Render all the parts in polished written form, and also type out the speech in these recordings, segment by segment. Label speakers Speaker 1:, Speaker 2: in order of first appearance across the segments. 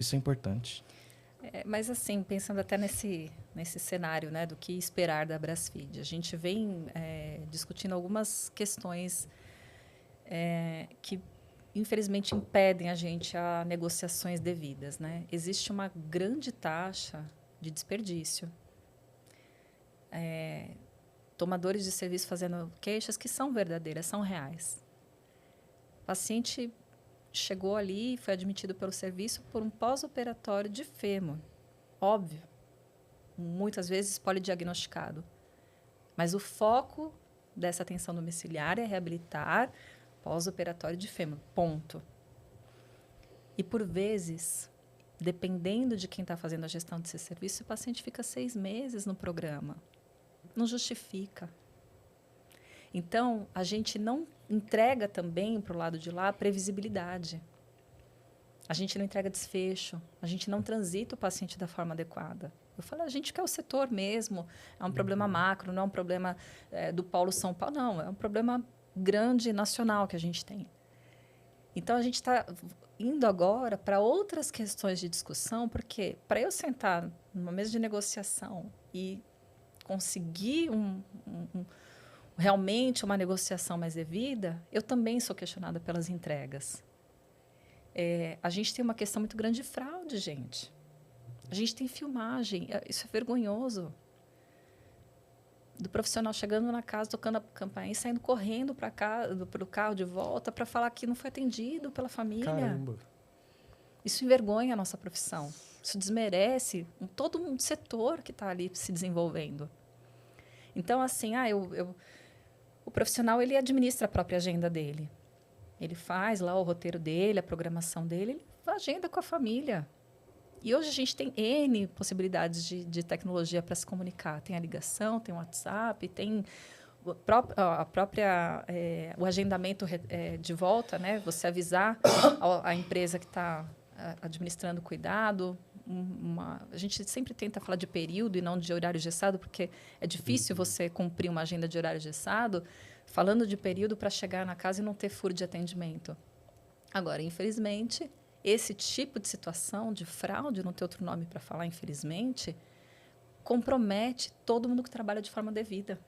Speaker 1: Isso é importante.
Speaker 2: Mas assim, pensando até nesse cenário, né, do que esperar da Brasfeed, a gente vem discutindo algumas questões que infelizmente impedem a gente a negociações devidas, né? Existe uma grande taxa de desperdício. Tomadores de serviço fazendo queixas que são verdadeiras, são reais. O paciente chegou ali e foi admitido pelo serviço por um pós-operatório de fêmur. Óbvio, muitas vezes polidiagnosticado. Mas o foco dessa atenção domiciliar é reabilitar pós-operatório de fêmur, ponto. E, por vezes, dependendo de quem está fazendo a gestão desse serviço, o paciente fica 6 meses no programa. Não justifica. Então, a gente não entrega também para o lado de lá previsibilidade. A gente não entrega desfecho. A gente não transita o paciente da forma adequada. Eu falo, a gente quer o setor mesmo. É um problema macro, não é um problema do Polo São Paulo. Não, é um problema grande nacional que a gente tem. Então, a gente está indo agora para outras questões de discussão, porque para eu sentar numa mesa de negociação e conseguir realmente uma negociação mais devida, eu também sou questionada pelas entregas. A gente tem uma questão muito grande de fraude, gente. A gente tem filmagem, isso é vergonhoso. Do profissional chegando na casa, tocando a campainha e saindo correndo para o carro de volta para falar que não foi atendido pela família.
Speaker 3: Caramba.
Speaker 2: Isso envergonha a nossa profissão. Isso desmerece todo um setor que está ali se desenvolvendo. Então, assim, o profissional ele administra a própria agenda dele. Ele faz lá o roteiro dele, a programação dele, ele agenda com a família. E hoje a gente tem N possibilidades de tecnologia para se comunicar. Tem a ligação, tem o WhatsApp, tem o agendamento de volta, né? Você avisar a empresa que está administrando o cuidado. A gente sempre tenta falar de período e não de horário engessado, porque é difícil você cumprir uma agenda de horário engessado falando de período para chegar na casa e não ter furo de atendimento. Agora, infelizmente, esse tipo de situação de fraude, não ter outro nome para falar, infelizmente, compromete todo mundo que trabalha de forma devida.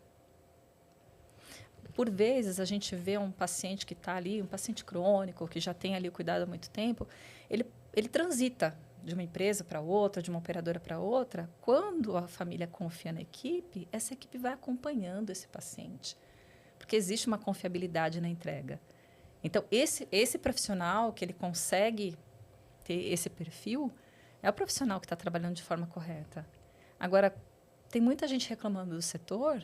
Speaker 2: Por vezes, a gente vê um paciente que está ali, um paciente crônico, que já tem ali o cuidado há muito tempo, ele transita de uma empresa para outra, de uma operadora para outra. Quando a família confia na equipe, essa equipe vai acompanhando esse paciente, porque existe uma confiabilidade na entrega. Então, esse profissional que ele consegue ter esse perfil é o profissional que está trabalhando de forma correta. Agora, tem muita gente reclamando do setor,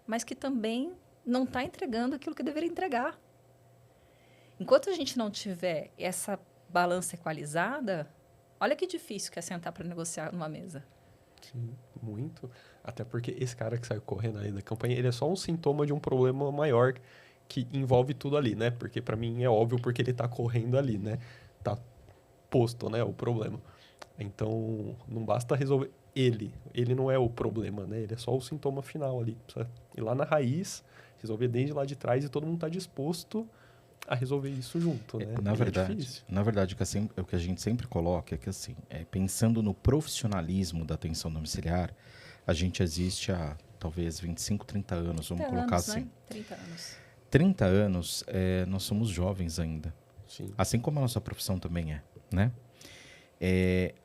Speaker 2: mas que também não está entregando aquilo que deveria entregar. Enquanto a gente não tiver essa balança equalizada, olha que difícil que é sentar para negociar numa mesa.
Speaker 3: Sim, muito. Até porque esse cara que saiu correndo aí da campanha, ele é só um sintoma de um problema maior que envolve tudo ali, né? Porque para mim é óbvio porque ele tá correndo ali, né? Tá posto, né, o problema. Então, não basta resolver ele. Ele não é o problema, né? Ele é só o sintoma final ali. Precisa ir lá na raiz, resolver desde lá de trás e todo mundo tá disposto a resolver isso junto, né?
Speaker 1: Na
Speaker 3: E
Speaker 1: verdade,
Speaker 3: é difícil.
Speaker 1: o que a gente sempre coloca é que, assim, pensando no profissionalismo da atenção domiciliar, a gente existe há talvez 25, 30 anos, vamos colocar assim.
Speaker 2: Né? 30 anos.
Speaker 1: 30 anos, nós somos jovens ainda.
Speaker 3: Sim.
Speaker 1: Assim como a nossa profissão também é, né?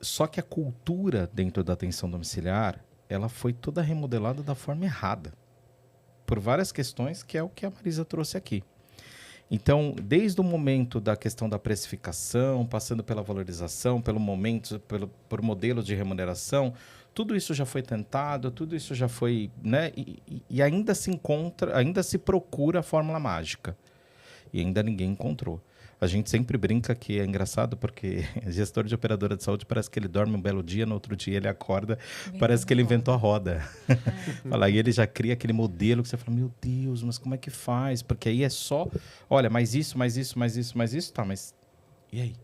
Speaker 1: Só que a cultura dentro da atenção domiciliar, ela foi toda remodelada da forma errada. Por várias questões, que é o que a Marisa trouxe aqui. Então, desde o momento da questão da precificação, passando pela valorização, por modelos de remuneração, tudo isso já foi tentado, tudo isso já foi, né? E ainda se procura a fórmula mágica. E ainda ninguém encontrou. A gente sempre brinca que é engraçado porque gestor de operadora de saúde parece que ele dorme um belo dia, no outro dia ele acorda, parece que ele inventou a roda. Aí ele já cria aquele modelo que você fala, meu Deus, mas como é que faz? Porque aí é só, olha, mais isso, tá, mas e aí?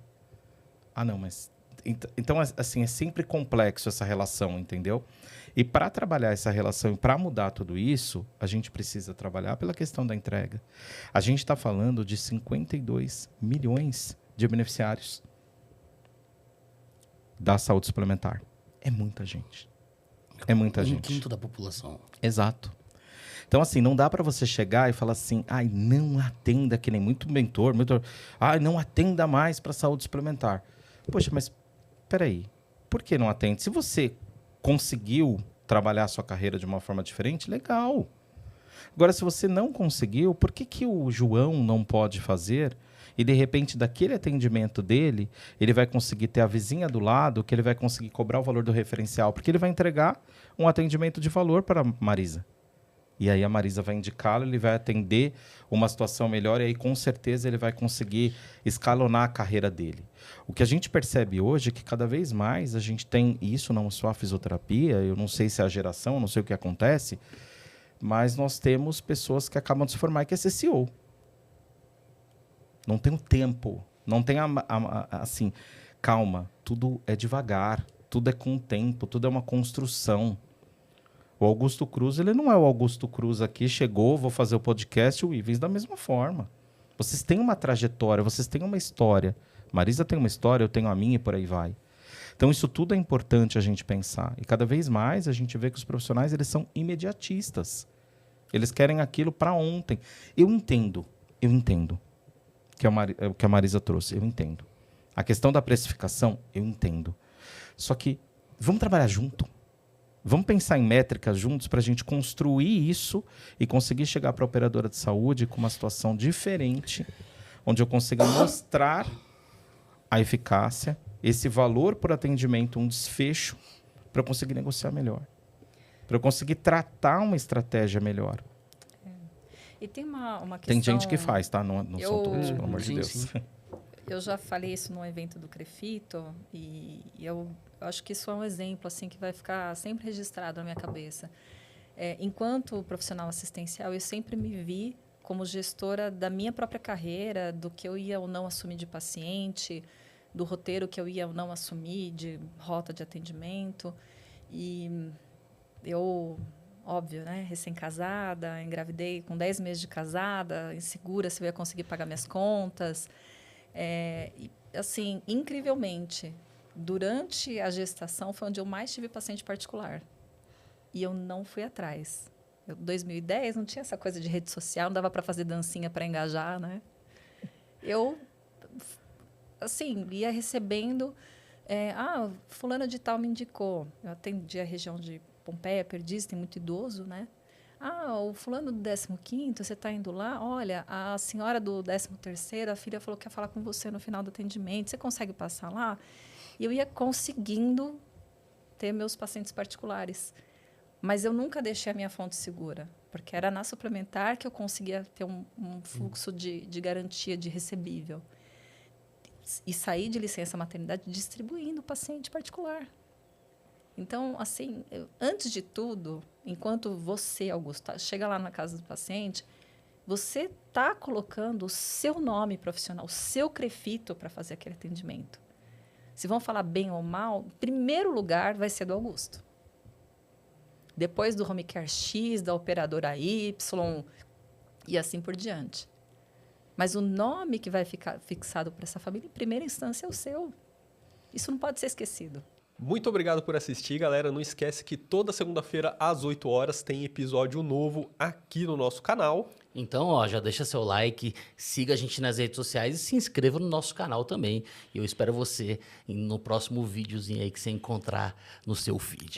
Speaker 1: Ah, não, mas... Então, assim, é sempre complexo essa relação, entendeu? E para trabalhar essa relação e para mudar tudo isso, a gente precisa trabalhar pela questão da entrega. A gente está falando de 52 milhões de beneficiários. da saúde suplementar. É muita gente. É muita
Speaker 4: Um
Speaker 1: gente.
Speaker 4: quinto da população.
Speaker 1: Exato. Então, assim, não dá para você chegar e falar assim, ai, não atenda, que nem muito mentor, ai, não atenda mais para saúde suplementar. Poxa, mas peraí, por que não atende? Se você conseguiu trabalhar a sua carreira de uma forma diferente, legal. Agora, se você não conseguiu, por que o João não pode fazer e, de repente, daquele atendimento dele, ele vai conseguir ter a vizinha do lado, que ele vai conseguir cobrar o valor do referencial, porque ele vai entregar um atendimento de valor para a Marisa. E aí a Marisa vai indicá-lo, ele vai atender uma situação melhor e aí com certeza ele vai conseguir escalonar a carreira dele. O que a gente percebe hoje é que cada vez mais a gente tem isso, não só a fisioterapia, eu não sei se é a geração, eu não sei o que acontece, mas nós temos pessoas que acabam de se formar e que é CCO. Não tem o tempo, não tem assim, calma, tudo é devagar, tudo é com o tempo, tudo é uma construção. O Augusto Cruz, ele não é o Augusto Cruz aqui, chegou, vou fazer o podcast, o Ivens da mesma forma. Vocês têm uma trajetória, vocês têm uma história. Marisa tem uma história, eu tenho a minha e por aí vai. Então, isso tudo é importante a gente pensar. E cada vez mais a gente vê que os profissionais, eles são imediatistas. Eles querem aquilo para ontem. Eu entendo que a Marisa trouxe, eu entendo. A questão da precificação, eu entendo. Só que vamos trabalhar junto. Vamos pensar em métricas juntos para a gente construir isso e conseguir chegar para a operadora de saúde com uma situação diferente, onde eu consiga mostrar a eficácia, esse valor por atendimento, um desfecho, para eu conseguir negociar melhor. Para eu conseguir tratar uma estratégia melhor.
Speaker 2: E tem uma questão...
Speaker 1: Tem gente que faz, tá? Não são todos, pelo amor de Deus.
Speaker 4: Sim.
Speaker 2: Eu já falei isso num evento do Crefito e eu acho que isso é um exemplo assim que vai ficar sempre registrado na minha cabeça. Enquanto profissional assistencial, eu sempre me vi como gestora da minha própria carreira, do que eu ia ou não assumir de paciente, do roteiro que eu ia ou não assumir de rota de atendimento. E eu, óbvio, né, recém-casada, engravidei com 10 meses de casada, insegura se eu ia conseguir pagar minhas contas. E, assim, incrivelmente, durante a gestação foi onde eu mais tive paciente particular. E eu não fui atrás. Em 2010 não tinha essa coisa de rede social, não dava para fazer dancinha para engajar, né? Eu, assim, ia recebendo... fulana de tal me indicou. Eu atendi a região de Pompeia, Perdizes, tem muito idoso, né? O fulano do 15º, você está indo lá? Olha, a senhora do 13º, a filha falou que ia falar com você no final do atendimento. Você consegue passar lá? E eu ia conseguindo ter meus pacientes particulares. Mas eu nunca deixei a minha fonte segura, porque era na suplementar que eu conseguia ter um fluxo de garantia de recebível. E sair de licença maternidade distribuindo o paciente particular. Então, assim, antes de tudo, enquanto você, Augusto, chega lá na casa do paciente, você está colocando o seu nome profissional, o seu Crefito para fazer aquele atendimento. Se vão falar bem ou mal, em primeiro lugar vai ser do Augusto. Depois do Home Care X, da operadora Y e assim por diante. Mas o nome que vai ficar fixado para essa família, em primeira instância, é o seu. Isso não pode ser esquecido.
Speaker 3: Muito obrigado por assistir, galera. Não esquece que toda segunda-feira, às 8 horas, tem episódio novo aqui no nosso canal.
Speaker 4: Então, já deixa seu like, siga a gente nas redes sociais e se inscreva no nosso canal também. E eu espero você no próximo videozinho aí que você encontrar no seu feed.